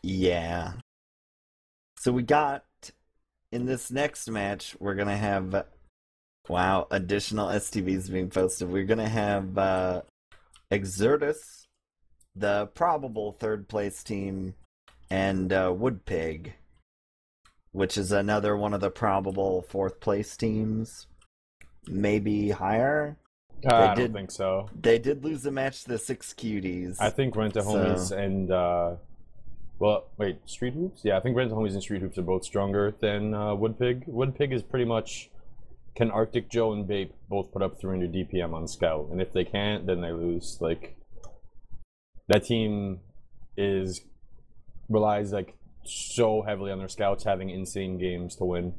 Yeah. So we got, in this next match, we're going to have, wow, additional STVs being posted. We're going to have Exertus, the probable third place team, and Woodpig, which is another one of the probable fourth place teams. Maybe higher. I don't think so. They did lose a match to the 6 Cuties. I think Rent-A-Homies and well, wait, Street Hoops? Yeah, I think Rent-A-Homies and Street Hoops are both stronger than Woodpig. Woodpig is pretty much, can Arctic Joe and Bape both put up 300 DPM on Scout? And if they can't, then they lose. Like, that team relies like so heavily on their scouts having insane games to win.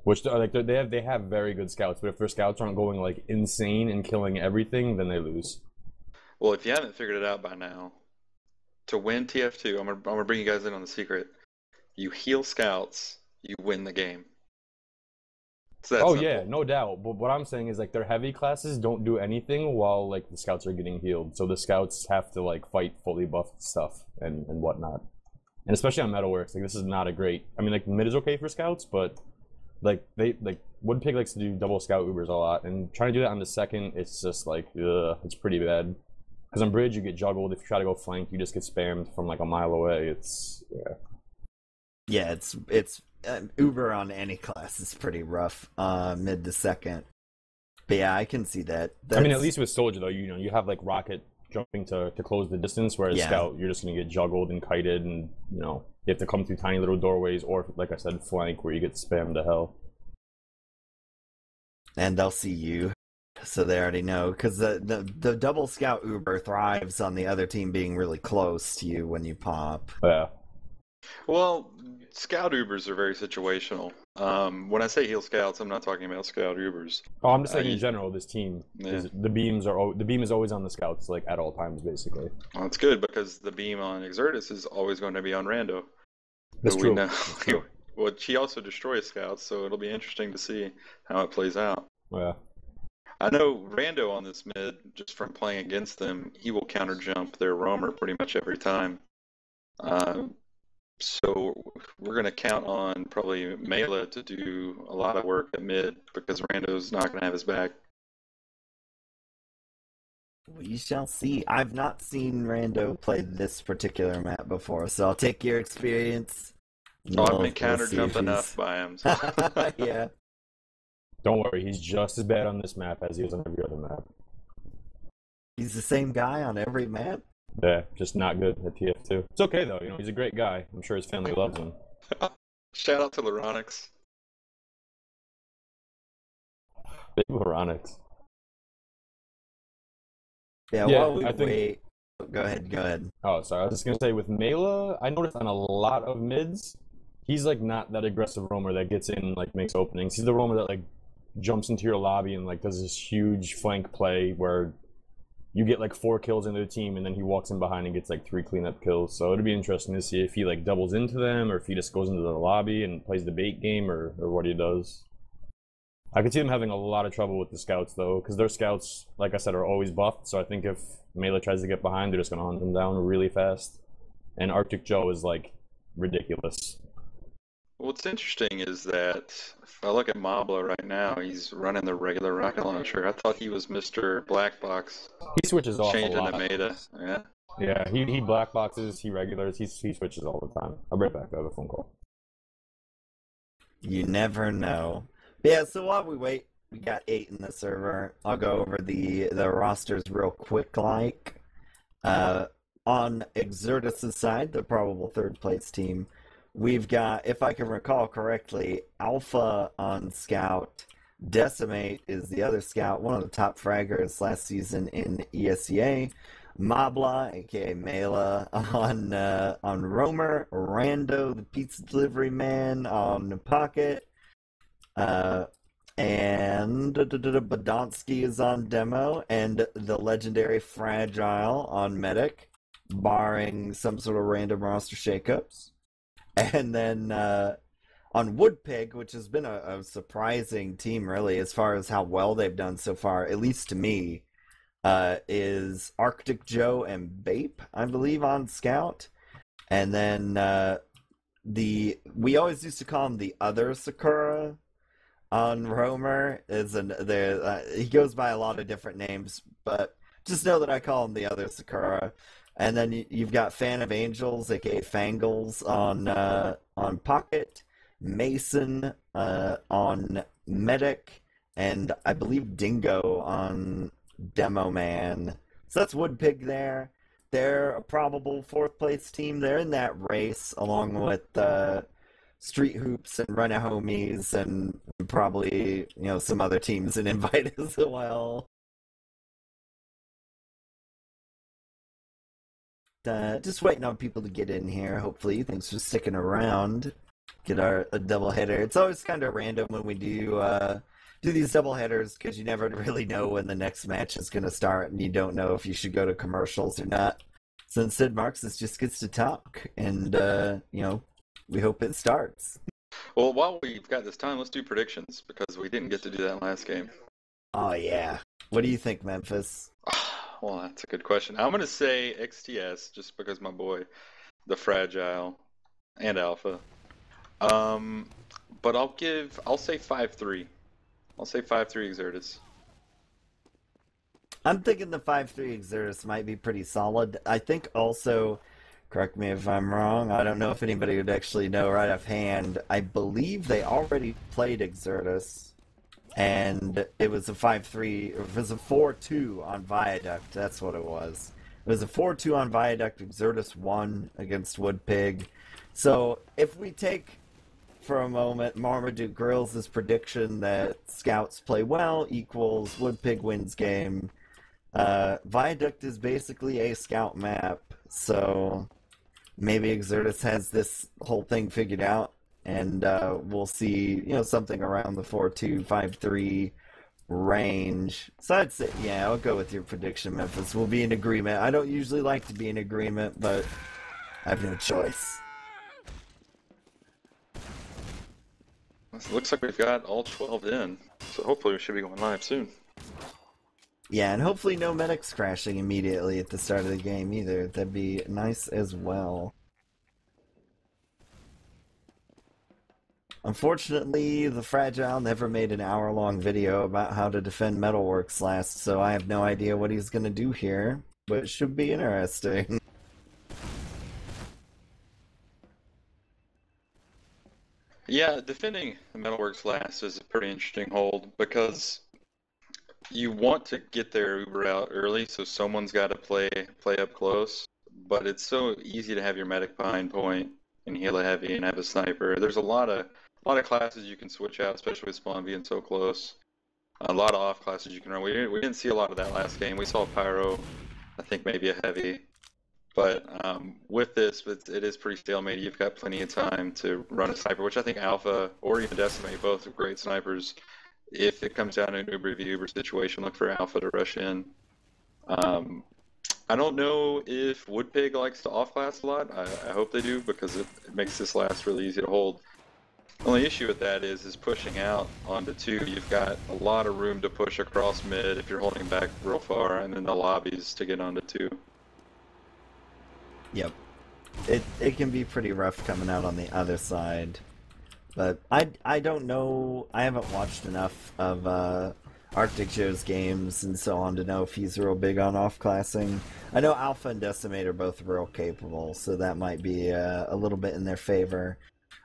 Which like they have very good scouts, but if their scouts aren't going like insane and killing everything, then they lose. Well, if you haven't figured it out by now, to win TF2, I'm gonna bring you guys in on the secret. You heal scouts, you win the game. Oh yeah, no doubt. But what I'm saying is like their heavy classes don't do anything while like the scouts are getting healed. So the scouts have to like fight fully buffed stuff and whatnot. And especially on Metalworks, like this is not a great. I mean, like mid is okay for scouts, but like Woodpig likes to do double scout Ubers a lot, and trying to do that on the second, it's just like it's pretty bad. Because on bridge you get juggled. If you try to go flank, you just get spammed from like a mile away. It's it's Uber on any class is pretty rough, mid to second. But yeah, I can see that. I mean, at least with Soldier though, you have like Rocket jumping to close the distance, whereas Scout you're just gonna get juggled and kited, and you have to come through tiny little doorways, or like I said, flank where you get spammed to hell. And they'll see you, so they already know, because the double scout Uber thrives on the other team being really close to you when you pop. Yeah. Well, scout Ubers are very situational. When I say heal scouts, I'm not talking about scout Ubers. Oh, I'm just saying in general, this team, the beam is always on the scouts, like at all times, basically. Well, that's good because the beam on Exertus is always going to be on Rando. That's true. Well, she also destroys scouts, so it'll be interesting to see how it plays out. Yeah. I know Rando on this mid, just from playing against them, he will counter jump their roamer pretty much every time. So we're going to count on probably Mela to do a lot of work at mid because Rando's not going to have his back. We shall see. I've not seen Rando play this particular map before, so I'll take your experience. I've been counter jumped enough by him. So. Yeah. Don't worry, he's just as bad on this map as he is on every other map. He's the same guy on every map? Yeah, just not good at TF2. It's okay though, he's a great guy. I'm sure his family loves him. Shout out to Laronix. Big Laronix. Yeah, well, I think... wait. Go ahead. Oh, sorry. I was just going to say, with Mela, I noticed on a lot of mids, he's, like, not that aggressive roamer that gets in and, like, makes openings. He's the roamer that, like, jumps into your lobby and, like, does this huge flank play where you get, like, 4 kills into the team and then he walks in behind and gets, like, 3 cleanup kills. So it'd be interesting to see if he, like, doubles into them or if he just goes into the lobby and plays the bait game or what he does. I could see them having a lot of trouble with the scouts, though, because their scouts, like I said, are always buffed. So I think if Mela tries to get behind, they're just going to hunt them down really fast. And Arctic Joe is, like, ridiculous. What's interesting is that if I look at Mabla right now, he's running the regular rocket launcher. I thought he was Mr. Black Box. He switches off a lot. Changing to Meta, Yeah, he black boxes, he regulars, he switches all the time. I'll be right back, I have a phone call. You never know. Yeah, so while we wait, we got 8 in the server. I'll go over the rosters real quick, like. On Exertus' side, the probable third place team, we've got, if I can recall correctly, Alpha on Scout. Decimate is the other Scout, one of the top fraggers last season in ESEA. Mabla, aka Mela, on Roamer. Rando, the pizza delivery man, on Pocket. And Badonsky is on Demo, and the legendary Fragile on Medic, barring some sort of random roster shakeups. And then on Woodpig, which has been a surprising team, really, as far as how well they've done so far, at least to me, is Arctic Joe and Bape, I believe, on Scout. And then we always used to call him the other Sakura on Roamer. He goes by a lot of different names, but just know that I call him the other Sakura. And then you've got Fan of Angels, aka Fangles, on Pocket, Mason on Medic, and I believe Dingo on Demo Man. So that's Woodpig there. They're a probable fourth place team. They're in that race along with Street Hoops and Run Homies and probably some other teams in Invite as well. Just waiting on people to get in here, hopefully. Thanks for sticking around. Get a double header. It's always kind of random when we do these double headers because you never really know when the next match is going to start and you don't know if you should go to commercials or not. So instead, Marxist just gets to talk and, we hope it starts. Well, while we've got this time, let's do predictions because we didn't get to do that last game. Oh, yeah. What do you think, Memphis? Well, that's a good question. I'm going to say XTS just because my boy, the Fragile, and Alpha. But I'll say 5-3. I'll say 5-3 Exertus. I'm thinking the 5-3 Exertus might be pretty solid. I think also, correct me if I'm wrong, I don't know if anybody would actually know right offhand, I believe they already played Exertus. And it was a 5-3, it was a 4-2 on Viaduct, that's what it was. It was a 4-2 on Viaduct, Exertus won against Woodpig. So, if we take, for a moment, marmadukeGRYLLS' prediction that Scouts play well equals Woodpig wins game, Viaduct is basically a Scout map, so maybe Exertus has this whole thing figured out. And we'll see, something around the 4-2, 5-3 range. So I'd say, yeah, I'll go with your prediction, Memphis. We'll be in agreement. I don't usually like to be in agreement, but I have no choice. It looks like we've got all 12 in, so hopefully we should be going live soon. Yeah, and hopefully no medics crashing immediately at the start of the game either. That'd be nice as well. Unfortunately, the Fragile never made an hour-long video about how to defend Metalworks last, so I have no idea what he's going to do here, but it should be interesting. Yeah, defending the Metalworks last is a pretty interesting hold because you want to get their Uber out early, so someone's got to play up close, but it's so easy to have your medic behind point and heal a heavy and have a sniper. There's a lot of classes you can switch out, especially with spawn being so close. A lot of off classes you can run. We didn't see a lot of that last game. We saw Pyro, I think maybe a heavy. But with this, it is pretty stalemate. You've got plenty of time to run a sniper, which I think Alpha or even Decimate, both are great snipers. If it comes down to an Uber v Uber situation, look for Alpha to rush in. I don't know if Woodpig likes to off-class a lot. I hope they do because it makes this last really easy to hold. The only issue with that is pushing out onto 2. You've got a lot of room to push across mid if you're holding back real far, and then the lobbies to get onto 2. Yep. It can be pretty rough coming out on the other side. But I don't know, I haven't watched enough of Arctic Joe's games and so on to know if he's real big on off-classing. I know Alpha and Decimate are both real capable, so that might be a little bit in their favor.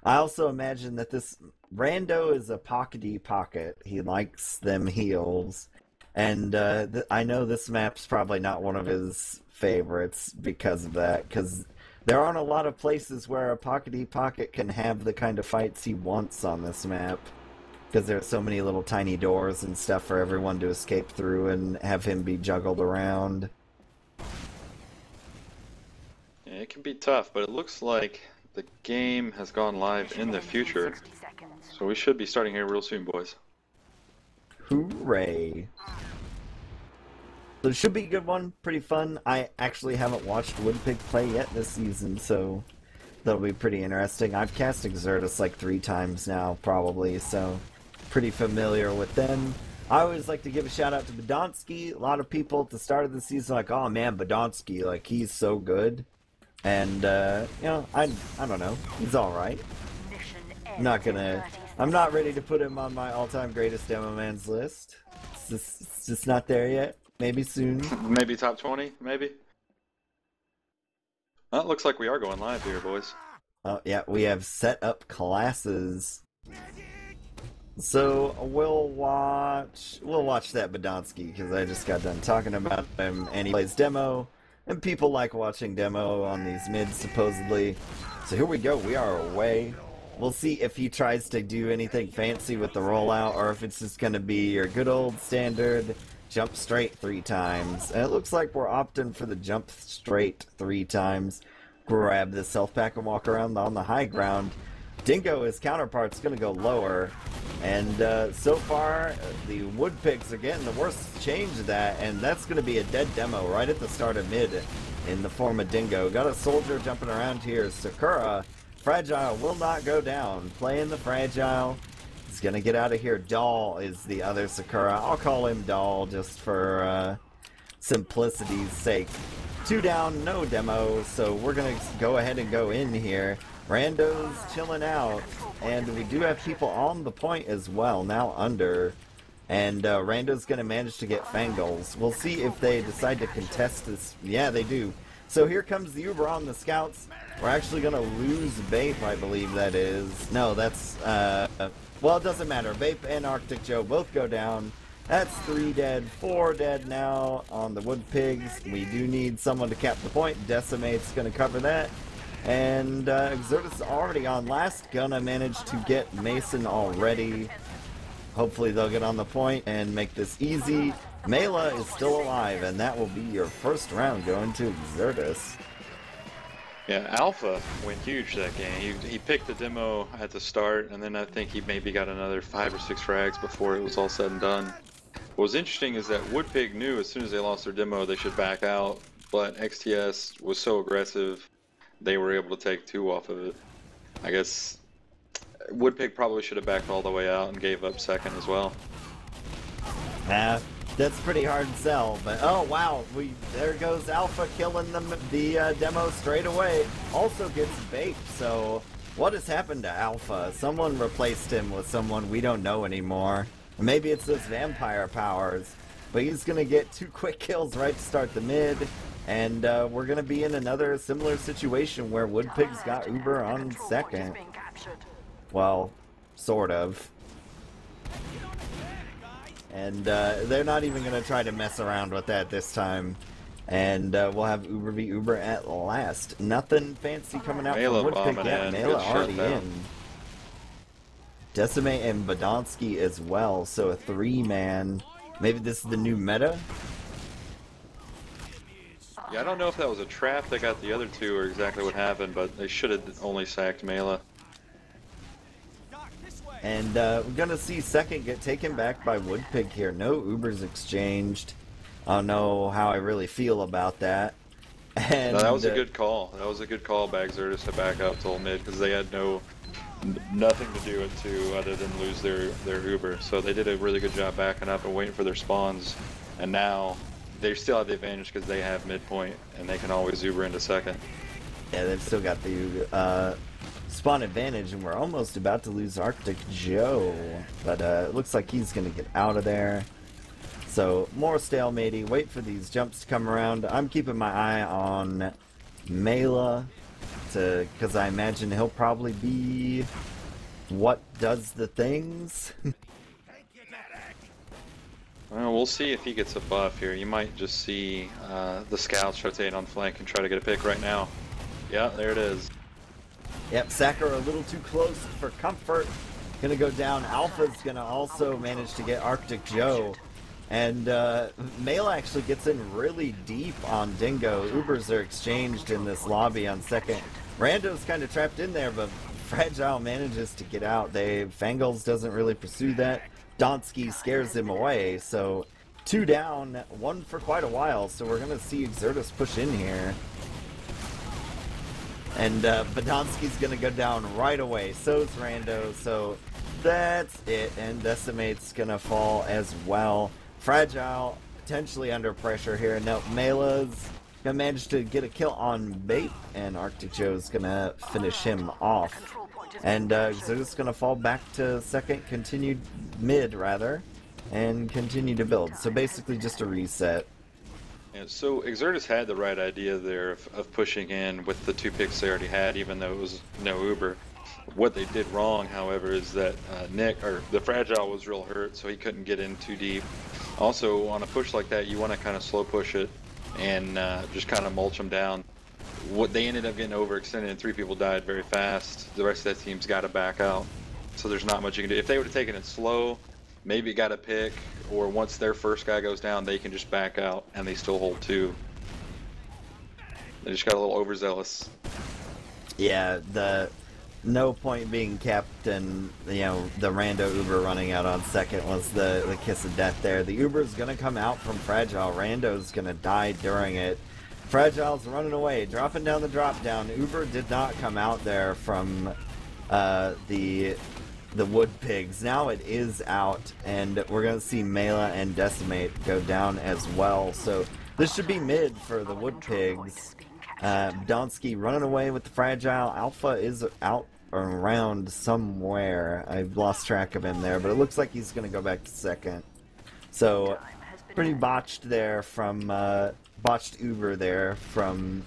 I also imagine that this Rando is a pockety pocket. He likes them heals. And I know this map's probably not one of his favorites because of that, because there aren't a lot of places where a pockety pocket can have the kind of fights he wants on this map. Because there are so many little tiny doors and stuff for everyone to escape through and have him be juggled around. Yeah, it can be tough, but it looks like the game has gone live in the future. So we should be starting here real soon, boys. Hooray. So it should be a good one, pretty fun. I actually haven't watched Woodpig play yet this season, so that'll be pretty interesting. I've cast Exertus like 3 times now, probably, so pretty familiar with them. I always like to give a shout out to Badonsky. A lot of people at the start of the season like, oh man, Badonsky, like he's so good. And, you know, I don't know. He's alright. I'm not ready to put him on my all-time greatest demo man's list. It's just not there yet. Maybe soon. Maybe top 20, maybe? Well, it looks like we are going live here, boys. Oh, yeah, we have set up classes. So, we'll watch that Badonsky, because I just got done talking about him, and he plays demo, and people like watching demo on these mids, supposedly. So here we go, we are away. We'll see if he tries to do anything fancy with the rollout, or if it's just going to be your good old standard jump straight 3 times. And it looks like we're opting for the jump straight 3 times. Grab the self pack and walk around on the high ground. Dingo, his counterpart's going to go lower. And so far, the wood pigs are getting the worst change of that, and that's going to be a dead demo right at the start of mid in the form of Dingo. Got a soldier jumping around here. Sakura, Fragile will not go down. Playing the Fragile. He's going to get out of here. Doll is the other Sakura. I'll call him Doll just for simplicity's sake. 2 down, no demo, so we're going to go ahead and go in here. Rando's chilling out, and we do have people on the point as well, now under. And Rando's going to manage to get Fangles. We'll see if they decide to contest this. Yeah, they do. So here comes the Uber on the scouts. We're actually going to lose Vape, I believe that is. No, that's, well, it doesn't matter. Vape and Arctic Joe both go down. That's 3 dead, 4 dead now on the Wood Pigs. We do need someone to cap the point. Decimate's going to cover that. And Exertus is already on last. Gonna manage to get Mason already. Hopefully they'll get on the point and make this easy. Mela is still alive, and that will be your first round going to Exertus. Yeah, Alpha went huge that game. He picked the demo at the start, and then I think he maybe got another 5 or 6 frags before it was all said and done. What was interesting is that Woodpig knew as soon as they lost their demo they should back out, but XTS was so aggressive they were able to take 2 off of it. I guess Woodpig probably should have backed all the way out and gave up second as well. That's pretty hard to sell, but oh wow, there goes Alpha killing the demo straight away. Also gets Vape, so what has happened to Alpha? Someone replaced him with someone we don't know anymore. Maybe it's those vampire powers, but he's gonna get 2 quick kills right to start the mid, and we're gonna be in another similar situation where Woodpig's got Uber on second. Well, sort of. And they're not even going to try to mess around with that this time. And we'll have Uber v Uber at last. Nothing fancy coming out Mela from Woodpig yet. Mela already in. Decimate and Badonsky as well. So a 3-man. Maybe this is the new meta? Yeah, I don't know if that was a trap that got the other 2 or exactly what happened, but they should have only sacked Mela. And we're going to see second get taken back by Woodpig here. No Ubers exchanged. I don't know how I really feel about that. And no, that was a good call. That was a good call by Exertus to back up till mid because they had nothing to do with 2 other than lose their Uber. So they did a really good job backing up and waiting for their spawns. And now they still have the advantage because they have midpoint and they can always Uber into second. Yeah, they've still got the spawn advantage, and we're almost about to lose Arctic Joe, but it looks like he's gonna get out of there. So more stalemating, wait for these jumps to come around. I'm keeping my eye on Mela because I imagine he'll probably be what does the things. Well, we'll see if he gets a buff here. You might just see the scouts rotate on flank and try to get a pick right now. Yeah, there it is. Yep, Sakura a little too close for comfort. Gonna go down. Alpha's gonna also manage to get Arctic Joe. And Mela actually gets in really deep on Dingo. Ubers are exchanged in this lobby on second. Rando's kind of trapped in there, but Fragile manages to get out. Fangles doesn't really pursue that. Donsky scares him away, so 2 down, 1 for quite a while, so we're gonna see Exertus push in here. And Badonsky's gonna go down right away, so's Rando, so that's it, and Decimate's gonna fall as well. Fragile, potentially under pressure here. No, Mela's gonna manage to get a kill on Bait, and Arctic Joe's gonna finish him off. And Exertus gonna fall back to second, continued mid rather, and continue to build. So basically just a reset. Yeah, so Exertus had the right idea there of pushing in with the 2 picks they already had, even though it was no Uber. What they did wrong, however, is that the Fragile was real hurt, so he couldn't get in too deep. Also, on a push like that, you want to kind of slow push it and just kind of mulch them down. What they ended up getting overextended, and 3 people died very fast. The rest of that team's got to back out, so there's not much you can do. If they would have taken it slow, maybe got a pick, or once their first guy goes down, they can just back out, and they still hold 2. They just got a little overzealous. Yeah, no point being kept, and the rando Uber running out on second was the kiss of death there. The Uber's gonna come out from Fragile. Rando's gonna die during it. Fragile's running away, dropping down the drop down. Uber did not come out there from the Wood Pigs. Now it is out, and we're gonna see Mela and Decimate go down as well. So this should be mid for the Wood Pigs. Donsky running away with the Fragile. Alpha is out around somewhere. I've lost track of him there, but it looks like he's gonna go back to second. So pretty botched there from botched Uber there from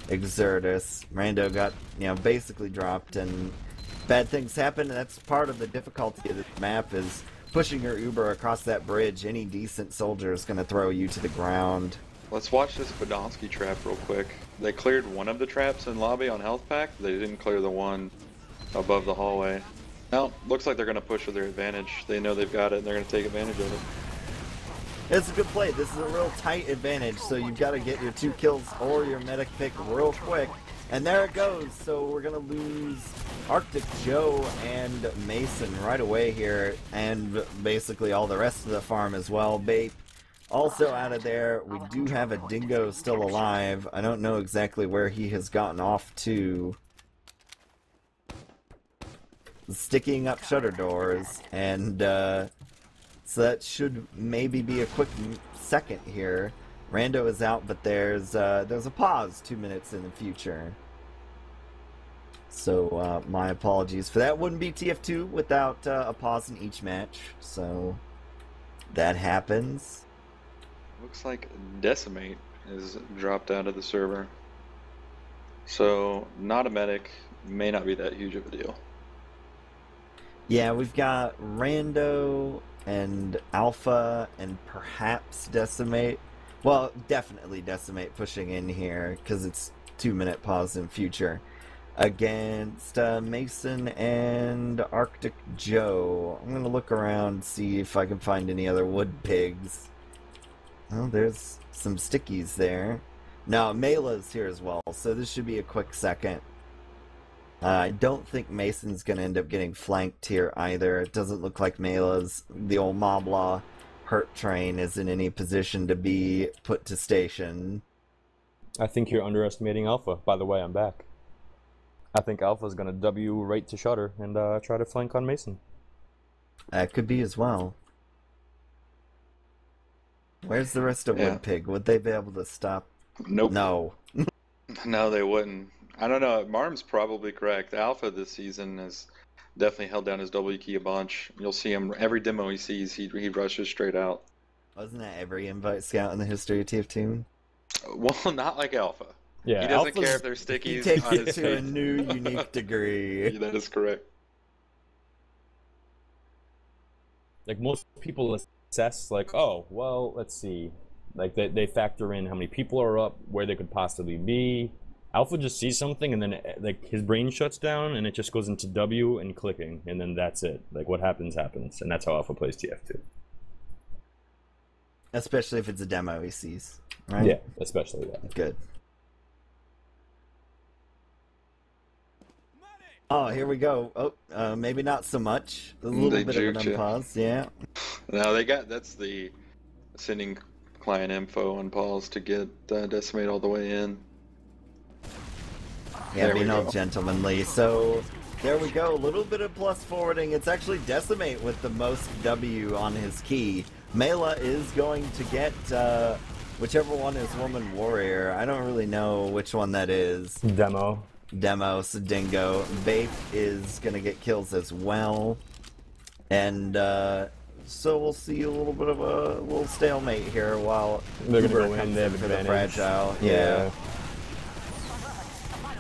Exertus. Rando got basically dropped, and bad things happen. That's part of the difficulty of this map, is pushing your Uber across that bridge. Any decent soldier is going to throw you to the ground. Let's watch this Podolsky trap real quick. They cleared one of the traps in lobby on health pack. They didn't clear the one above the hallway. Now, looks like they're going to push to their advantage. They know they've got it, and they're going to take advantage of it. It's a good play. This is a real tight advantage, so you've got to get your 2 kills or your medic pick real quick. And there it goes. So we're going to lose Arctic Joe and Mason right away here, and basically all the rest of the farm as well. Bait also out of there. We do have a Dingo still alive. I don't know exactly where he has gotten off to. Sticking up shutter doors, and so that should maybe be a quick second here. Rando is out, but there's a pause 2 minutes in the future. So my apologies for that. Wouldn't be TF2 without a pause in each match. So that happens. Looks like Decimate is dropped out of the server. So not a medic, may not be that huge of a deal. Yeah, we've got Rando and Alpha and perhaps Decimate. Well, definitely Decimate pushing in here because it's 2 minute pause in future against Mason and Arctic Joe. I'm gonna look around, see if I can find any other Wood Pigs. Oh, there's some stickies there. No, Mela's here as well, so this should be a quick second. I don't think Mason's going to end up getting flanked here either. It doesn't look like Mela's, the old Moblaw hurt train, is in any position to be put to station. I think you're underestimating Alpha. By the way, I'm back. I think Alpha's going to W right to Shutter and try to flank on Mason. That could be as well. Where's the rest of Wood Pig? Would they be able to stop? Nope. No. No, they wouldn't. I don't know. Marm's probably correct. Alpha this season has definitely held down his W key a bunch. You'll see him every demo he sees, he rushes straight out. Wasn't that every invite scout in the history of TF2? Well, not like Alpha. Yeah, he doesn't care if there's stickies. He takes on it his to a face. new, unique degree. That is correct. Like, most people assess, like, oh, well, let's see. Like, they factor in how many people are up, where they could possibly be. Alpha just sees something, and then like his brain shuts down, and it just goes into W and clicking, and then that's it. Like, what happens, happens, and that's how Alpha plays TF2. Especially if it's a demo he sees, right? Yeah, especially that. Good. Oh, here we go. Oh, maybe not so much. A little They bit of juked an you. unpause, yeah. No, that's the sending client info on pause to get Decimate all the way in. Yeah, There we being all go. gentlemanly. So there we go. A little bit of plus forwarding. It's actually Decimate with the most W on his key. Mela is going to get Whichever one is Woman Warrior. I don't really know which one that is. Demo. Demo, so Dingo. Bape is gonna get kills as well. And so we'll see a little bit of a little stalemate here while They're Uber gonna go in, comes they have for the advantage. fragile. Yeah.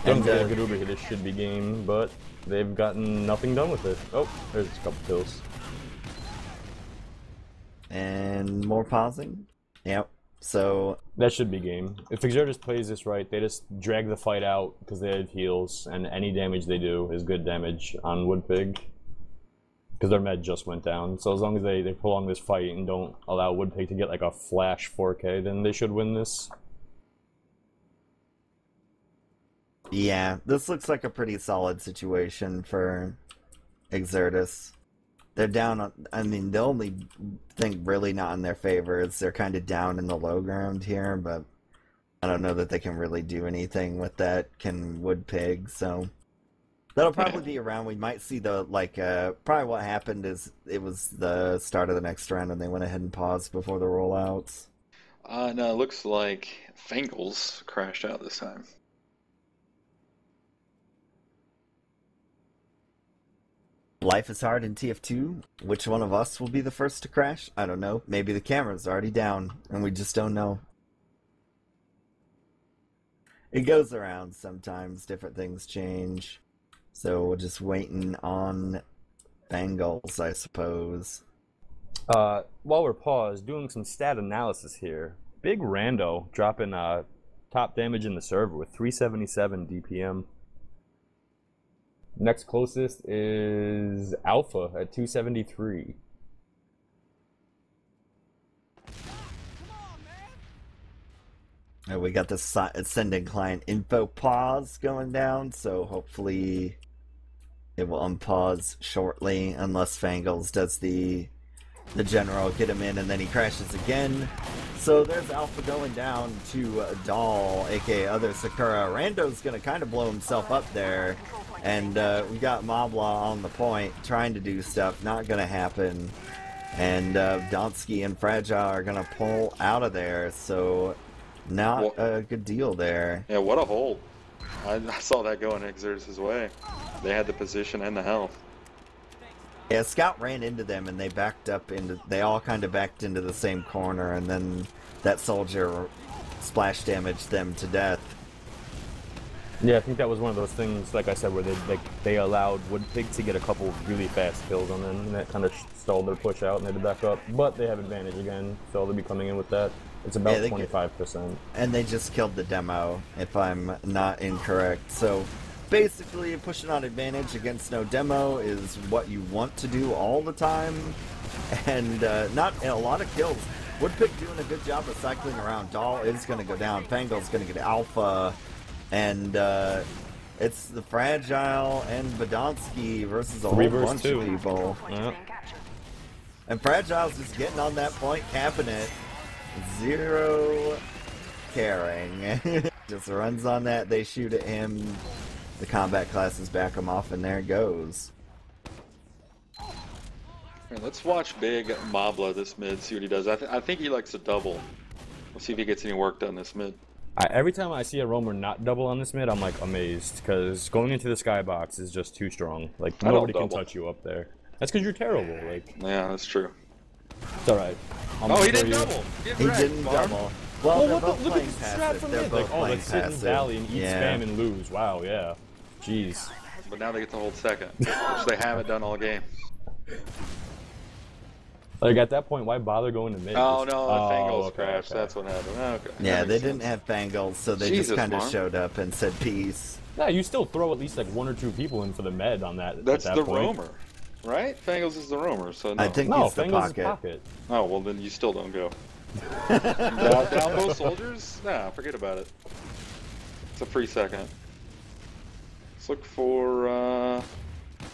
And, Don't get a good Uber here, this should be game, but they've gotten nothing done with it. Oh, there's a couple kills. and more pausing. Yep. So That should be game. If Exertus plays this right, they just drag the fight out because they have heals, and any damage they do is good damage on Woodpig. Because their med just went down. So as long as they prolong this fight and don't allow Woodpig to get like a flash 4K, then they should win this. yeah, this looks like a pretty solid situation for Exertus. They're down on, I mean, the only thing really not in their favor is they're kind of down in the low ground here, but I don't know that they can really do anything with that, can Woodpig, so that'll probably be around. We might see the, like, probably what happened is it was the start of the next round and they went ahead and paused before the rollouts. No, it looks like Fangles crashed out this time. Life is hard in TF2. Which one of us will be the first to crash? I don't know. Maybe the camera's already down and we just don't know. It goes around sometimes. Different things change. So we're just waiting on Bengals, I suppose. While we're paused, doing some stat analysis here. Big Rando dropping top damage in the server with 377 DPM. Next closest is Alpha at 273. And we got the ascending client info pause going down, so hopefully it will unpause shortly, unless Fangles does the general, get him in, and then he crashes again. So there's Alpha going down to Doll, aka Other Sakura. Rando's gonna kind of blow himself up there. And we got Mobla on the point, trying to do stuff, not gonna happen. And Donsky and Fragile are gonna pull out of there, so not a good deal there. Yeah, what a hold. I saw that going Exertus' way. They had the position and the health. Yeah, Scout ran into them and they backed up into, they all kind of backed into the same corner, and then that soldier splash damaged them to death. Yeah, I think that was one of those things, like I said, where they allowed Woodpig to get a couple really fast kills on them, and that kind of stalled their push out, and they had to back up. But they have advantage again, so they'll be coming in with that. It's about 25%. And they just killed the demo, if I'm not incorrect. So basically, pushing on advantage against no demo is what you want to do all the time, and not a lot of kills. Woodpig doing a good job of cycling around. Doll is going to go down. Pangol's going to get Alpha. And it's the Fragile and Badonsky versus a whole bunch of people. Yeah. And Fragile's just getting on that point, capping it. Zero caring. Just runs on that, they shoot at him. The combat classes back him off, and there it goes. Here, let's watch Big Mobla this mid, see what he does. I think he likes to double. We'll see if he gets any work done this mid. Every time I see a roamer not double on this mid, I'm like amazed, because going into the skybox is just too strong. Like, nobody can touch you up there. That's because you're terrible. Like, yeah, that's true. It's alright. Oh, he didn't double! He didn't double. Well, they're both playing passive. They're both oh, playing let's sit in passive. Valley and eat Yeah. spam and lose. Wow, yeah. Jeez. But now they get to hold second, which they haven't done all game. Like, at that point, why bother going to mid? Oh, no, the Fangles okay, crashed. okay. That's what happened. Okay. Yeah, That they makes didn't sense. have Fangles, so they Jesus, just kind of Mark. showed up and said peace. Yeah, you still throw at least like 1 or 2 people in for the med on that. That's at that the point. roamer, right? Fangles is the roamer, so no. I think No, he's the Fangles pocket. is pocket. Oh, well, then you still don't go. down both soldiers? Nah, forget about it. It's a free second. Let's look for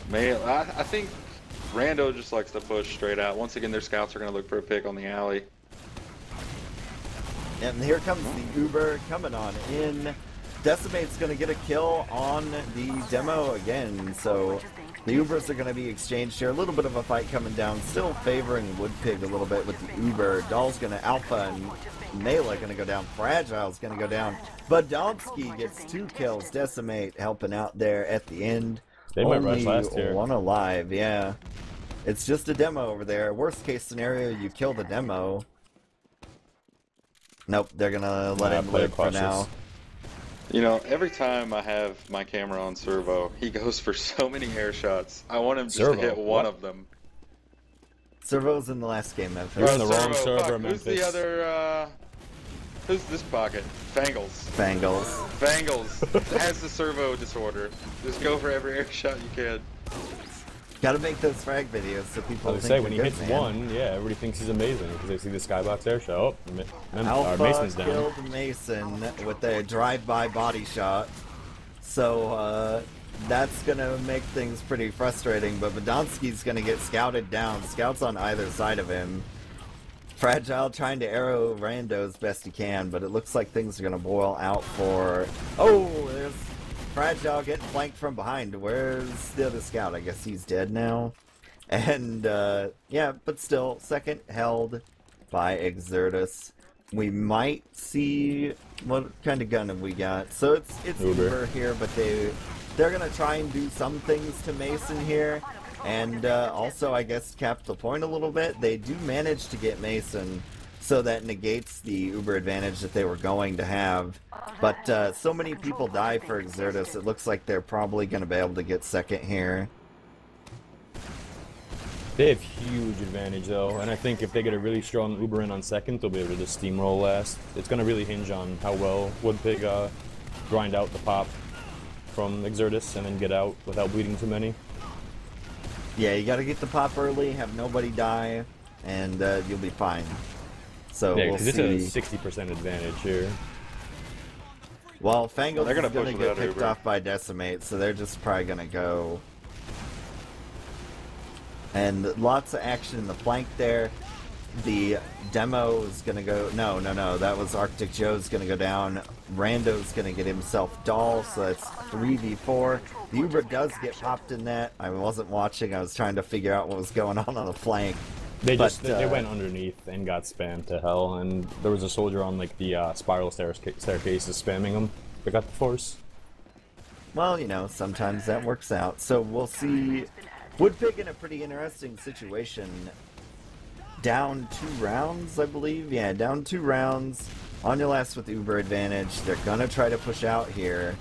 Mail. I think Rando just likes to push straight out. Once again, their scouts are going to look for a pick on the alley. And here comes the Uber coming on in. Decimate's going to get a kill on the demo again, so the Ubers are going to be exchanged here. A little bit of a fight coming down, still favoring Woodpig a little bit with the Uber. Doll's going to Alpha and Mela gonna go down. Fragile's gonna go down. Badomski gets 2 kills. Decimate helping out there at the end. They might Only rush last here. 1 alive, yeah. It's just a demo over there. Worst case scenario, you kill the demo. Nope, they're gonna let him live for now. You know, every time I have my camera on Servo, he goes for so many air shots. I want him just to hit one of them. Servo's in the last game, Memphis. You're on the wrong server, Memphis. Memphis. Who's the other, who's this pocket? Fangles. Fangles. Fangles has the servo disorder. Just go for every air shot you can. Gotta make those frag videos so people I was think say, when he hits one, yeah, everybody thinks he's amazing because they see the skybox air shot. Oh, Alpha Mason's down. killed Mason with a drive-by body shot. So, that's gonna make things pretty frustrating, but Badonsky's gonna get scouted down. Scouts on either side of him. Fragile trying to arrow Rando as best he can, but it looks like things are gonna boil out for... Oh, there's Fragile getting flanked from behind. Where's the other scout? I guess he's dead now. And, yeah, but still, second held by Exertus. We might see... What kind of gun have we got? So it's Uber here, but they're gonna try and do some things to Mason here. And, also, I guess, cap the point a little bit. They do manage to get Mason, so that negates the Uber advantage that they were going to have. But so many people die for Exertus, it looks like they're probably going to be able to get second here. They have huge advantage though, and I think if they get a really strong Uber in on second, they'll be able to just steamroll last. It's going to really hinge on how well Woodpig grind out the pop from Exertus and then get out without bleeding too many. Yeah, you got to get the pop early, have nobody die, and you'll be fine. So yeah, we'll see. It's a 60% advantage here. Well, Fangles is push going to get without picked Uber. off by Decimate, so they're just probably going to go. And lots of action in the flank there. The demo is going to go... No, that was Arctic Joe's going to go down. Rando's going to get himself doll, so that's 3v4. The Uber does get popped in that. I wasn't watching, I was trying to figure out what was going on the flank. They went underneath and got spammed to hell, and there was a soldier on like the spiral staircases spamming them. They got the force. Well, you know, sometimes that works out. So we'll see. Woodpig in a pretty interesting situation. Down 2 rounds, I believe. Yeah, down 2 rounds. On your last with Uber advantage. They're gonna try to push out here.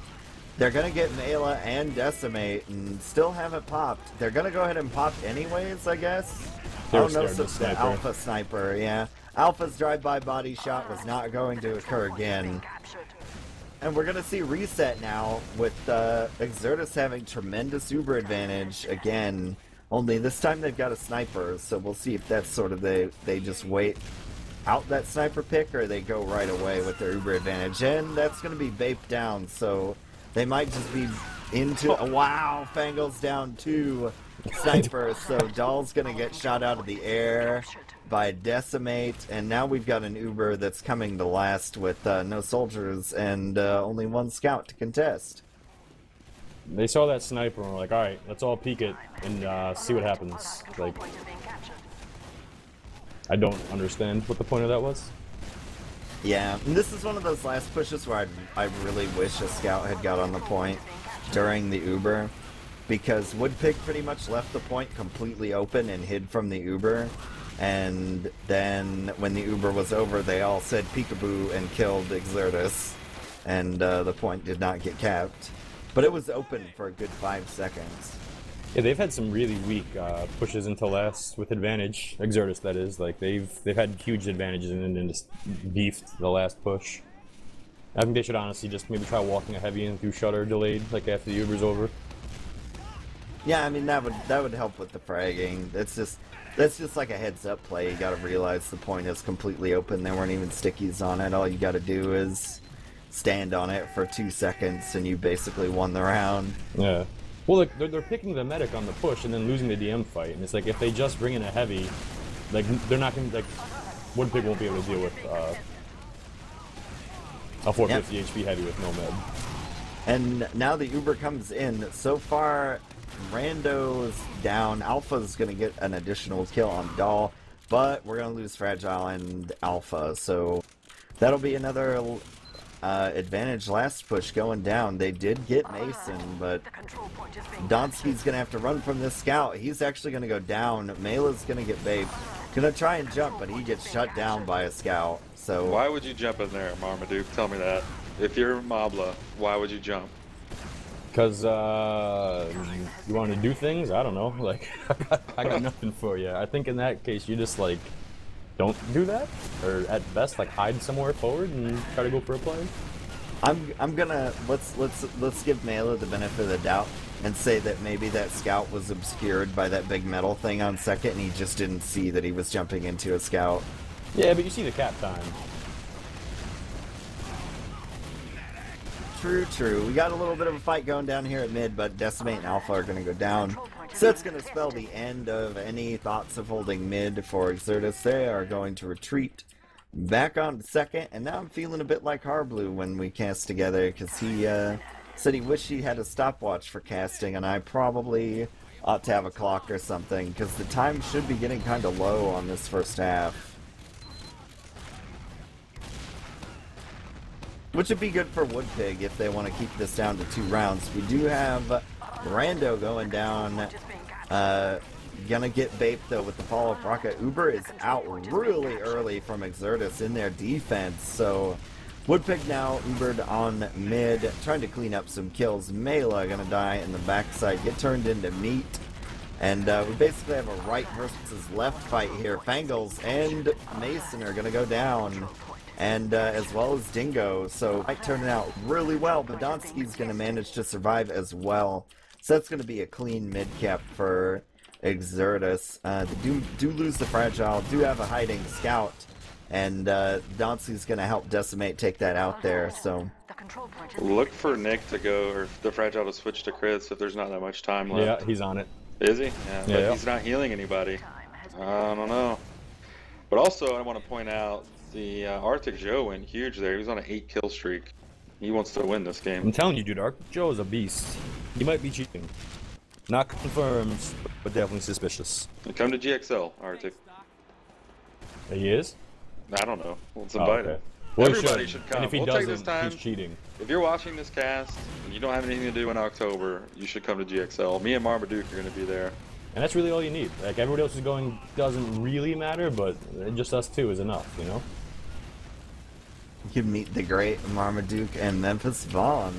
They're gonna get Mela and Decimate and still have it popped. They're gonna go ahead and pop anyways, I guess. They're Oh no, scared so of the sniper. Alpha sniper, yeah. Alpha's drive-by body shot was not going to occur again. And we're gonna see reset now with Exertus having tremendous Uber advantage again. Only this time they've got a sniper, so we'll see if that's sort of they just wait out that sniper pick or they go right away with their Uber advantage. And that's gonna be vaped down, so they might just be into... Wow, Fangles down 2 snipers, so Doll's gonna get shot out of the air by Decimate, and now we've got an Uber that's coming to last with no soldiers and only 1 scout to contest. They saw that sniper and were like, alright, let's all peek it and see what happens. Like, I don't understand what the point of that was. Yeah, and this is one of those last pushes where I really wish a scout had got on the point during the Uber, because Woodpig pretty much left the point completely open and hid from the Uber, and then when the Uber was over they all said peekaboo and killed Exertus, and the point did not get capped. But it was open for a good 5 seconds. Yeah, they've had some really weak pushes into last with advantage. Exertus, that is. Like they've had huge advantages and then just beefed the last push. I think they should honestly just maybe try walking a heavy in through shutter delayed, like after the Uber's over. Yeah, I mean that would help with the fragging. That's just like a heads up play. You gotta realize the point is completely open. There weren't even stickies on it. All you gotta do is stand on it for 2 seconds and you basically won the round. Yeah. Well, like, they're picking the medic on the push and then losing the DM fight, and it's like if they just bring in a heavy, like they're not gonna like Woodpig won't be able to deal with a 450 HP heavy with no med. And now the Uber comes in. So far, Rando's down. Alpha's gonna get an additional kill on Doll, but we're gonna lose Fragile and Alpha. So that'll be another advantage last push going down. They did get Mason, but Donsky's going to have to run from this scout. He's actually going to go down. Mela's going to get Babe. Going to try and jump, but he gets shut down by a scout. So Why would you jump in there, Marmaduke? Tell me that. If you're Mobla, why would you jump? Because you want to do things? I don't know. Like, I got nothing for you. I think in that case, you just, like, don't do that, or at best, like, hide somewhere forward and try to go for a play. I'm gonna let's give Mela the benefit of the doubt and say that maybe that scout was obscured by that big metal thing on second, and he just didn't see that he was jumping into a scout. Yeah, but you see the cap time. True. We got a little bit of a fight going down here at mid, but Decimate and Alpha are going to go down. So that's going to spell the end of any thoughts of holding mid for Exertus. They are going to retreat back on second, and now I'm feeling a bit like Harblue when we cast together, because he said he wished he had a stopwatch for casting, and I probably ought to have a clock or something, because the time should be getting kind of low on this first half. Which would be good for Woodpig if they want to keep this down to 2 rounds. We do have Rando going down. Gonna get Bape though with the follow-up rocket. Uber is out really early from Exertus in their defense. So Woodpig now Ubered on mid, trying to clean up some kills. Mela gonna die in the backside, get turned into meat. And we basically have a right versus left fight here. Fangles and Mason are gonna go down. And as well as Dingo, so might turn it out really well, but Donsky's going to manage to survive as well. So that's going to be a clean mid-cap for Exertus. They do lose the Fragile, do have a hiding scout, and Donsky's going to help Decimate take that out there, so... Look for Nick to go, or the Fragile to switch to crits if there's not that much time left. Yeah, he's on it. Is he? Yeah, but he's not healing anybody. I don't know. But also, I want to point out, the Arctic Joe went huge there. He was on an 8-kill streak. He wants to win this game. I'm telling you, dude, Arctic Joe is a beast. He might be cheating. Not confirmed, but definitely suspicious. Come to GXL, Arctic. He is? I don't know. Let's invite him. Well, Everybody should come. And if he we'll doesn't, take this time. he's cheating. If you're watching this cast and you don't have anything to do in October, you should come to GXL. Me and Marmaduke are going to be there. And that's really all you need. Like, everybody else is going doesn't really matter, but just us two is enough, you know? You can meet the great Marmaduke and MemphisVon.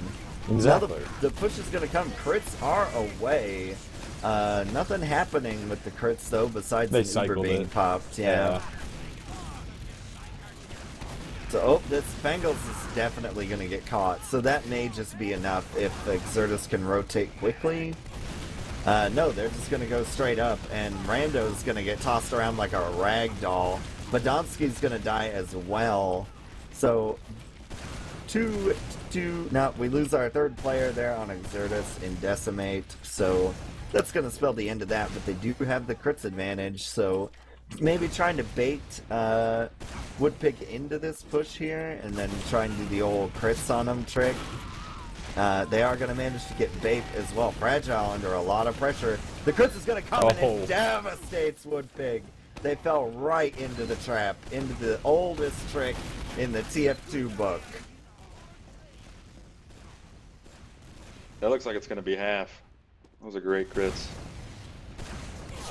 Exactly. Now the push is going to come. Crits are away. Nothing happening with the crits, though, besides the Uber being popped. Yeah. So, oh, this Fangles is definitely going to get caught. So that may just be enough if Exertus can rotate quickly. No, they're just going to go straight up, and Rando's going to get tossed around like a rag doll. But Donsky's going to die as well. So, now we lose our third player there on Exertus in Decimate, so that's going to spell the end of that, but they do have the crits advantage, so maybe trying to bait Woodpig into this push here, and then try and do the old crits on them trick. They are going to manage to get Bape as well. Fragile under a lot of pressure. The crits is going to come in and devastates Woodpig. They fell right into the trap, into the oldest trick in the TF2 book. That looks like it's going to be half. Those are great crits.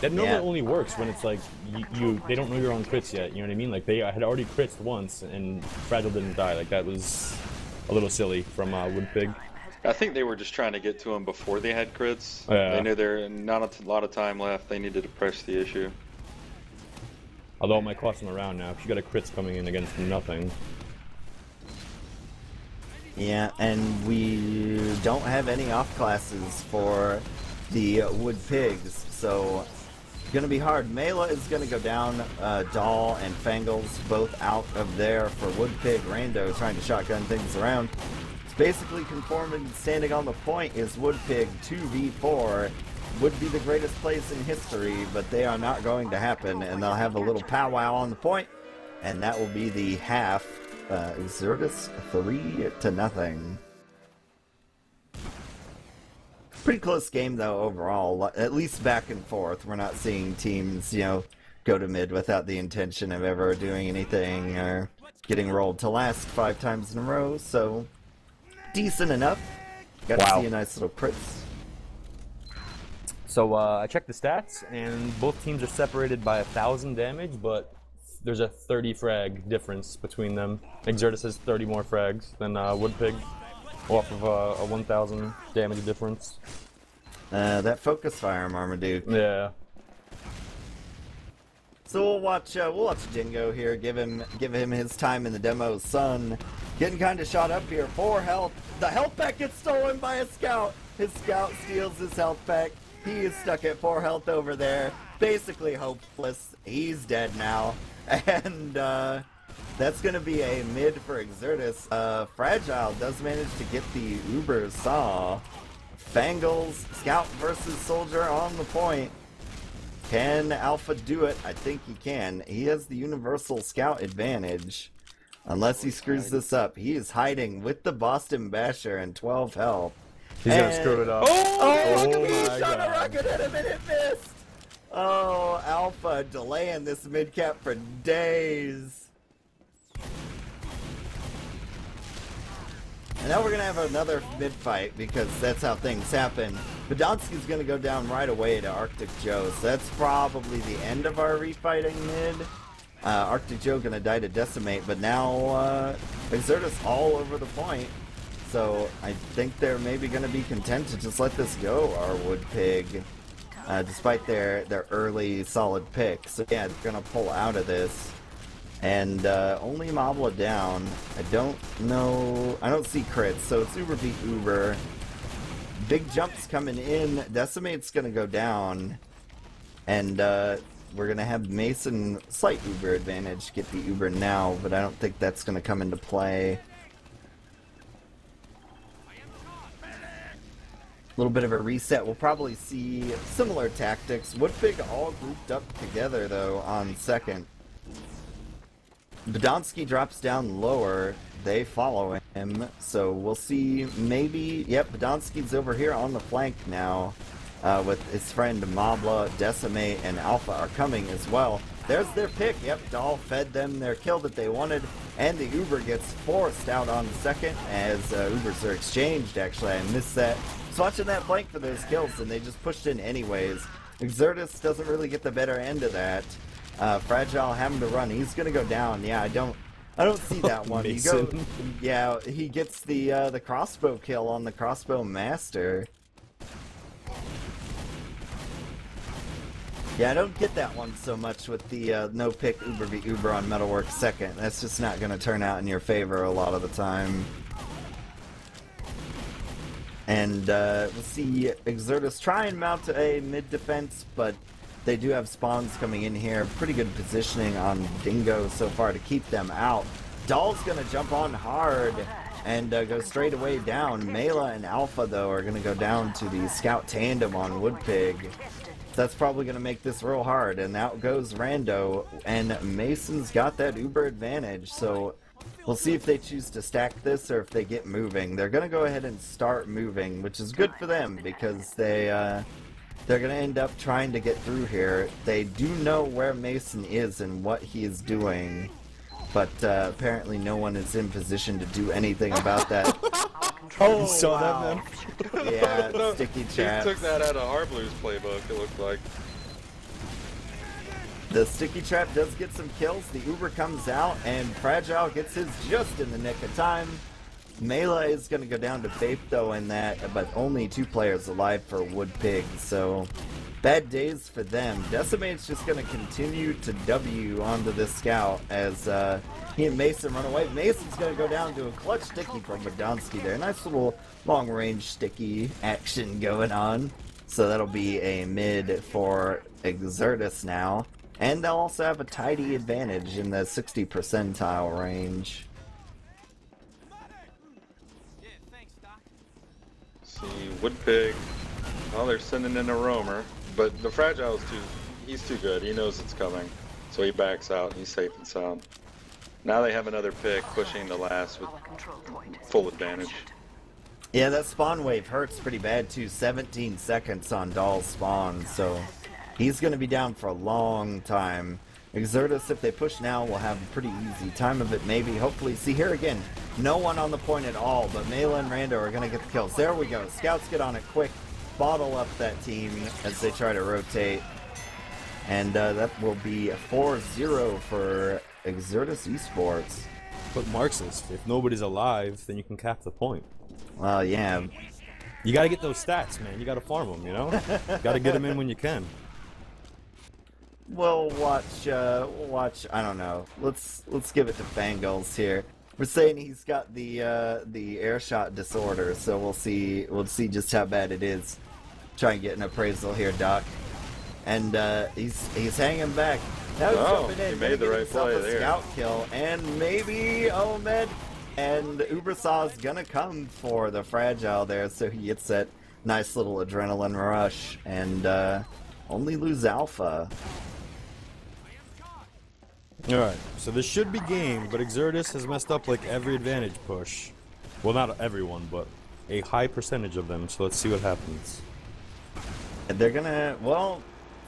That normally only works when it's like they don't know you're on crits yet, you know what I mean? Like, they had already crits once and Fragile didn't die. Like, that was a little silly from Woodpig. I think they were just trying to get to him before they had crits. Yeah. They knew there not a lot of time left. They needed to press the issue. Although it might cost them around now, if you got a crits coming in against nothing. Yeah, and we don't have any off classes for the Wood Pigs, so it's gonna be hard. Mela is gonna go down. Doll and Fangles both out of there for Wood Pig. Rando trying to shotgun things around. It's basically conforming, standing on the point is Wood Pig 2v4. Would be the greatest place in history, but they are not going to happen, and they'll have a little powwow on the point, and that will be the half. Exertus 3-0. Pretty close game though overall, at least back and forth. We're not seeing teams, you know, go to mid without the intention of ever doing anything or getting rolled to last 5 times in a row, so decent enough. Got to see a nice little crits. So I checked the stats, and both teams are separated by 1,000 damage, but there's a 30 frag difference between them. Exertus has 30 more frags than Woodpig, off of a 1,000 damage difference. That focus fire, Marmaduke. Yeah. So we'll watch Dingo here. Give him his time in the demo. Sun getting kind of shot up here. 4 health. The health pack gets stolen by a scout. His scout steals his health pack. He is stuck at 4 health over there. Basically hopeless. He's dead now. And that's going to be a mid for Exertus. Fragile does manage to get the Uber Saw. Fangles, Scout versus Soldier on the point. Can Alpha do it? I think he can. He has the Universal Scout advantage. Unless he screws this up. He is hiding with the Boston Basher and 12 health. He's gonna screw it up. Oh look at me! He my shot a God. rocket at him and it missed! Oh, Alpha delaying this mid-cap for days. And now we're going to have another mid-fight because that's how things happen. Badonsky's going to go down right away to Arctic Joe, so that's probably the end of our refighting mid. Arctic Joe going to die to Decimate, but now Exertus all over the point. So I think they're maybe going to be content to just let this go, our Woodpig, despite their early solid pick. So yeah, they're going to pull out of this. And only Mobla down. I don't know. I don't see crits, so it's Uber beat Uber. Big jumps coming in. Decimate's going to go down. And we're going to have Mason slight Uber advantage, get the Uber now, but I don't think that's going to come into play. A little bit of a reset. We'll probably see similar tactics. Woodpig all grouped up together, though, on second. Badonsky drops down lower. They follow him. So we'll see maybe... Yep, Badonsky's over here on the flank now. With his friend Mobla, Decimate, and Alpha are coming as well. There's their pick. Yep, Dahl fed them their kill that they wanted. And the Uber gets forced out on second as Ubers are exchanged, actually. I missed that. I was watching that flank for those kills, and they just pushed in anyways. Exertus doesn't really get the better end of that. Fragile having to run. He's gonna go down. Yeah, I don't see that one. Yeah, he gets the crossbow kill on the crossbow master. Yeah, I don't get that one so much with the no pick Uber v Uber on Metalwork second. That's just not gonna turn out in your favor a lot of the time. And we'll see Exertus try and mount a mid defense, but they do have spawns coming in here. Pretty good positioning on Dingo so far to keep them out. Dahl's gonna jump on hard and go straight away down. Mela and Alpha, though, are gonna go down to the Scout tandem on Woodpig. That's probably gonna make this real hard. And out goes Rando, and Mason's got that Uber advantage. So we'll see if they choose to stack this or if they get moving. They're gonna go ahead and start moving, which is good for them because they're going to end up trying to get through here. They do know where Mason is and what he is doing, but apparently no one is in position to do anything about that. Oh, you saw that, man? Yeah, sticky traps. He took that out of Harblue's playbook, it looked like. The sticky trap does get some kills. The Uber comes out, and Fragile gets his just in the nick of time. Mela is going to go down to Faith, though, in that, but only 2 players alive for Woodpig, so bad days for them. Decimate's just going to continue to W onto this Scout as he and Mason run away. Mason's going to go down to a clutch sticky from Badonsky there. Nice little long-range sticky action going on. So that'll be a mid for Exertus now. And they'll also have a tidy advantage in the 60 percentile range. See, Woodpig, well, they're sending in a roamer, but the Fragile's he's too good. He knows it's coming, so he backs out. He's safe and sound. Now they have another pick pushing the last with full advantage. Yeah, that spawn wave hurts pretty bad too. 17 seconds on Dahl's spawn, so He's going to be down for a long time. Exertus, if they push now, will have a pretty easy time of it, maybe. Hopefully, see here again, no one on the point at all, but Mela and Rando are going to get the kills. There we go. Scouts get on it quick, bottle up that team as they try to rotate. And that will be 4-0 for Exertus eSports. But Marxist, if nobody's alive, then you can cap the point. Well, yeah. You gotta get those stats, man. You gotta farm them, you know? Gotta get them in when you can. We'll watch, I don't know. Let's give it to Fangirls here. We're saying he's got the air shot disorder, so we'll see just how bad it is. Try and get an appraisal here, Doc. And he's hanging back. Now he's jumping in. He made the right play there. Scout kill, and maybe Omed and Ubersaw's gonna come for the fragile there, so he gets that nice little adrenaline rush and only lose Alpha. Alright, so this should be game, but Exertus has messed up like every advantage push. Well, not everyone, but a high percentage of them, so let's see what happens. And they're gonna, well,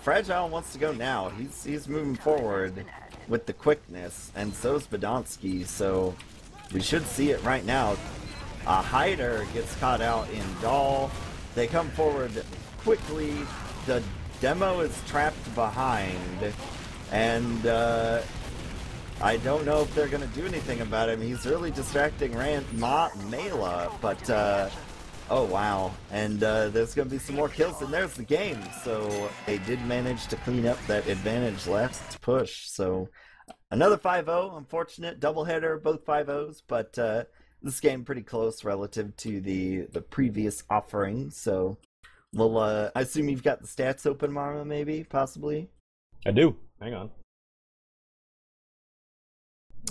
Fragile wants to go now. He's moving forward with the quickness, and so's Badonsky, so we should see it right now. A hider gets caught out in Doll. They come forward quickly. The demo is trapped behind, and I don't know if they're going to do anything about him. He's really distracting Mela, but oh wow. And there's going to be some more kills, and there's the game. So they did manage to clean up that advantage last push. So another 5-0, unfortunate doubleheader, both 5-0s, but this game pretty close relative to the previous offering. So we'll, I assume you've got the stats open, Marma, maybe, possibly? I do. Hang on.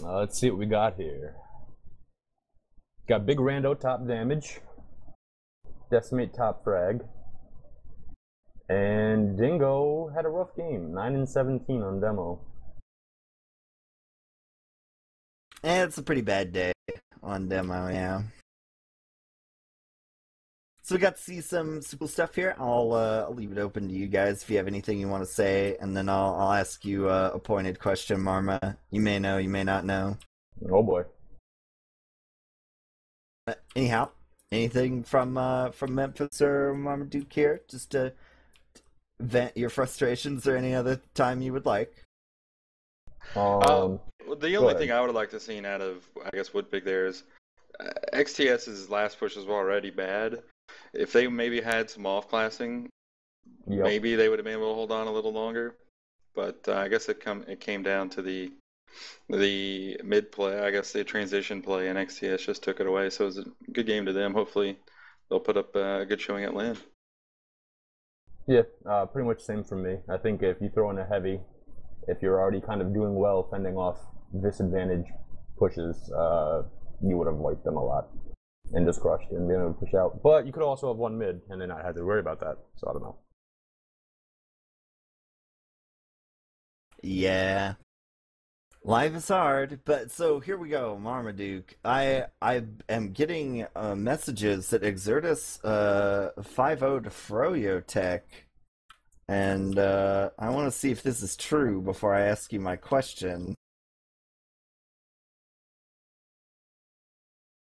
Let's see what we got here. Got Big Rando top damage. Decimate top frag. And Dingo had a rough game. 9-17 on demo. It's a pretty bad day on demo, yeah. So we got to see some cool stuff here. I'll leave it open to you guys if you have anything you want to say, and then I'll ask you a pointed question, Marma. You may know, you may not know. Oh boy. Anyhow, anything from Memphis or Marmaduke here, just to vent your frustrations or any other time you would like? The only thing I would have liked to see out of, I guess, Woodpig there is XTS's last pushes were already bad. If they maybe had some off-classing, maybe they would have been able to hold on a little longer. But I guess it came down to the mid play. I guess the transition play, and XTS just took it away. So it was a good game to them. Hopefully they'll put up a good showing at LAN. Yeah, pretty much same for me. I think if you throw in a heavy, if you're already kind of doing well fending off disadvantage pushes, you would have liked them a lot and just crushed and been able to push out. But you could also have won mid and then not had to worry about that. So I don't know. Yeah. Life is hard, but so here we go, Marmaduke. I am getting messages that Exertus 5-0 to Froyotech, and I want to see if this is true before I ask you my question.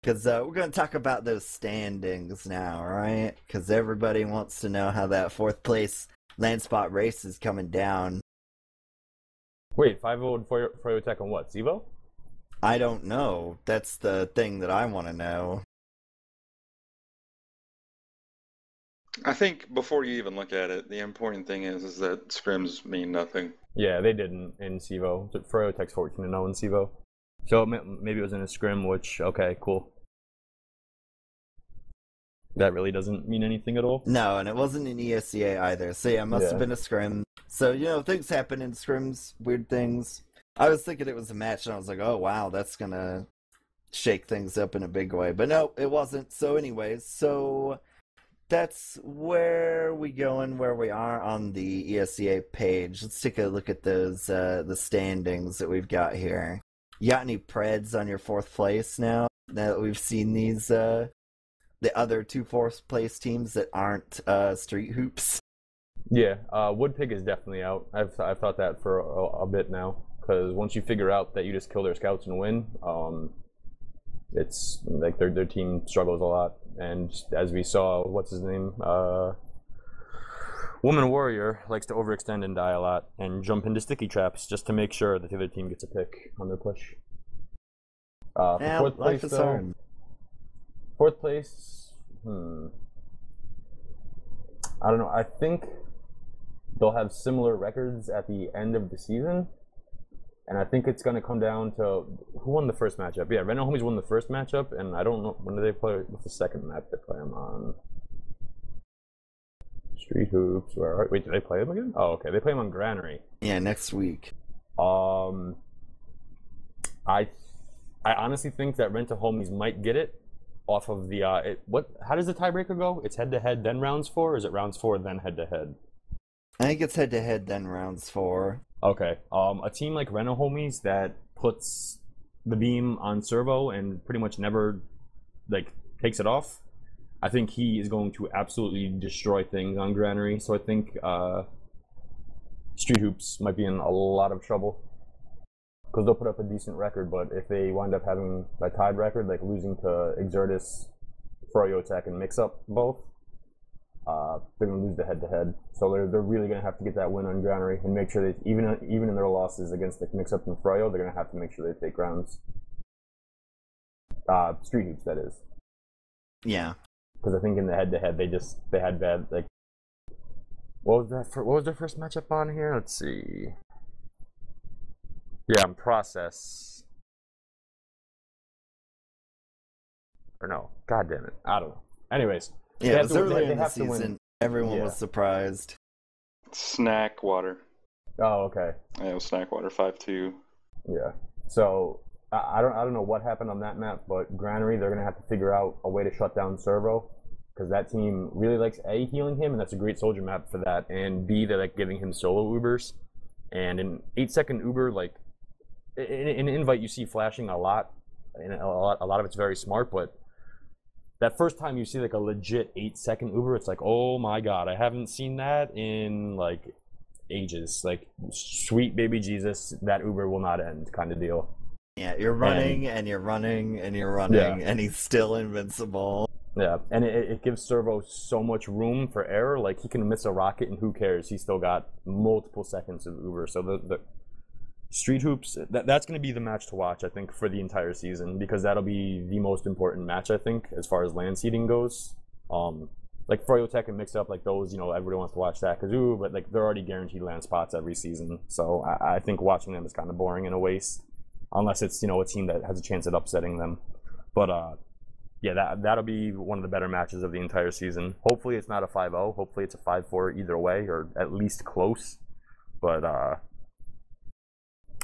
Because we're going to talk about those standings now, right? Because everybody wants to know how that 4th place land spot race is coming down. Wait, 5-0 Froyotech on what? Zevo? I don't know. That's the thing that I want to know. I think before you even look at it, the important thing is that scrims mean nothing. Yeah, they didn't in Zevo. Froyotech's 14-0 in Zevo. So maybe it was in a scrim, which, okay, cool. That really doesn't mean anything at all? No, and it wasn't in ESEA either. So yeah, it must have been a scrim. So, you know, things happen in scrims, weird things. I was thinking it was a match, and I was like, oh, wow, that's going to shake things up in a big way. But no, it wasn't. So anyways, so that's where we where we are on the ESEA page. Let's take a look at those the standings that we've got here. You got any Preds on your 4th place now that we've seen these the other 2 4th place teams that aren't Street Hoops? Yeah, Woodpig is definitely out. I've thought that for a bit now, because once you figure out that you just kill their scouts and win, it's like their team struggles a lot. And as we saw, what's his name? Woman Warrior likes to overextend and die a lot and jump into sticky traps just to make sure that the other team gets a pick on their push. For Yeah, fourth place, life is though, hard. fourth place, I don't know. I think they'll have similar records at the end of the season. And I think it's going to come down to who won the first matchup. Yeah, Reno Homies won the first matchup, and I don't know, when do they play? What's the second match they play them on? Street Hoops. Wait, did they play them again? Oh, okay. They play them on Granary. Yeah, next week. I honestly think that Rent a Homies might get it off of the how does the tiebreaker go? It's head to head, then rounds 4, or is it rounds 4 then head to head? I think it's head to head, then rounds 4. Okay. A team like Reno Homies that puts the beam on servo and pretty much never like takes it off, I think he is going to absolutely destroy things on Granary. So I think Street Hoops might be in a lot of trouble because they'll put up a decent record, but if they wind up having a tied record, like losing to Exertus, Froyo Tech, and Mix Up both, they're going to lose the head-to-head. So they're really going to have to get that win on Granary and make sure that even in their losses against the Mix Up and Froyo, they're going to have to make sure they take rounds. Street Hoops, that is. Yeah. Because I think in the head-to-head, they had bad, like, what was their first matchup on here? Let's see. Yeah, Process. Or no, god damn it, I don't know. Anyways, yeah, it was earlier in the season. Everyone was surprised. Snack Water. Oh, okay. Yeah, it was Snack Water 5-2. Yeah. So I don't know what happened on that map, but Granary, they're gonna have to figure out a way to shut down Servo, because that team really likes A, healing him, and that's a great soldier map for that, and B, they're like giving him solo Ubers, and an 8-second Uber, like in Invite you see flashing a lot, and a lot of it's very smart, but that first time you see like a legit 8-second Uber, it's like, oh my god, I haven't seen that in like ages. Like, sweet baby Jesus, that Uber will not end kind of deal. Yeah, you're running and you're running and you're running, and he's still invincible. Yeah, and it gives Servo so much room for error. Like, he can miss a rocket and who cares? He's still got multiple seconds of Uber. So the Street Hoops, that's going to be the match to watch, I think, for the entire season, because that'll be the most important match, I think, as far as land seeding goes. Like Froyo Tech and Mix Up, like those, everybody wants to watch that because but like they're already guaranteed land spots every season. So I think watching them is kind of boring and a waste, unless it's a team that has a chance at upsetting them. But yeah, that'll be one of the better matches of the entire season. Hopefully it's not a 5-0. Hopefully it's a 5-4 either way, or at least close. But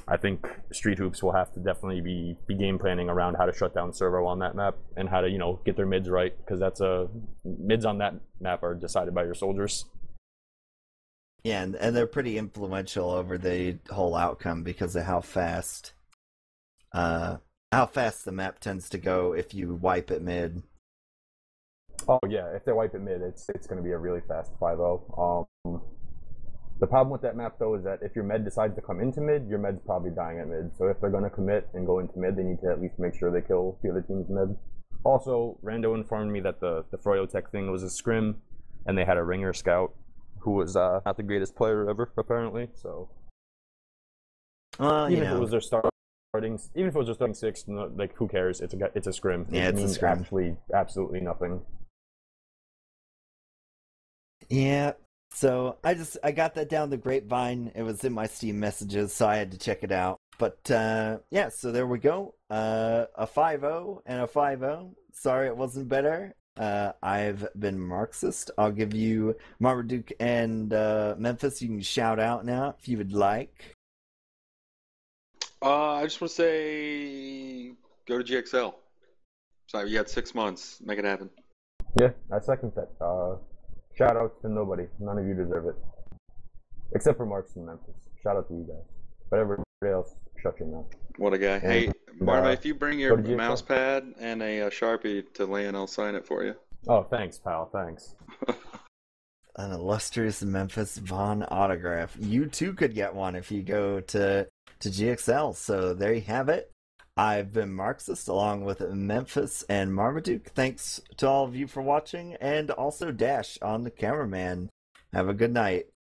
I think Street Hoops will have to definitely be game planning around how to shut down Servo on that map and how to get their mids right, because mids on that map are decided by your soldiers. Yeah, and they're pretty influential over the whole outcome because of how fast the map tends to go if you wipe at mid. Oh yeah, if they wipe at mid, it's going to be a really fast 5-0. The problem with that map, though, is that if your med decides to come into mid, your med's probably dying at mid. So if they're going to commit and go into mid, they need to at least make sure they kill the other team's mid. Also, Rando informed me that the Froyo Tech thing was a scrim, and they had a ringer scout who was not the greatest player ever, apparently. So even if it was their starting 6, like, who cares? It's a scrim. Yeah, it means absolutely nothing. Yeah. So I got that down the grapevine. It was in my Steam messages, so I had to check it out. But yeah, so there we go. A 5-0 and a 5-0. Sorry it wasn't better. I've been Marxist. I'll give you Marmaduke and Memphis. You can shout out now if you would like. I just want to say, go to GXL. Sorry, you had 6 months. Make it happen. Yeah, I second that. Shout out to nobody. None of you deserve it. Except for Marks and Memphis. Shout out to you guys. But everybody else, shut your mouth. What a guy. Hey, Marma, if you bring your mouse pad and a Sharpie to land, I'll sign it for you. Oh, thanks, pal. Thanks. an illustrious MemphisVon autograph. You too could get one if you go to GXL. So there you have it. I've been Marxist along with Memphis and Marmaduke. Thanks to all of you for watching, and also Dash on the cameraman. Have a good night.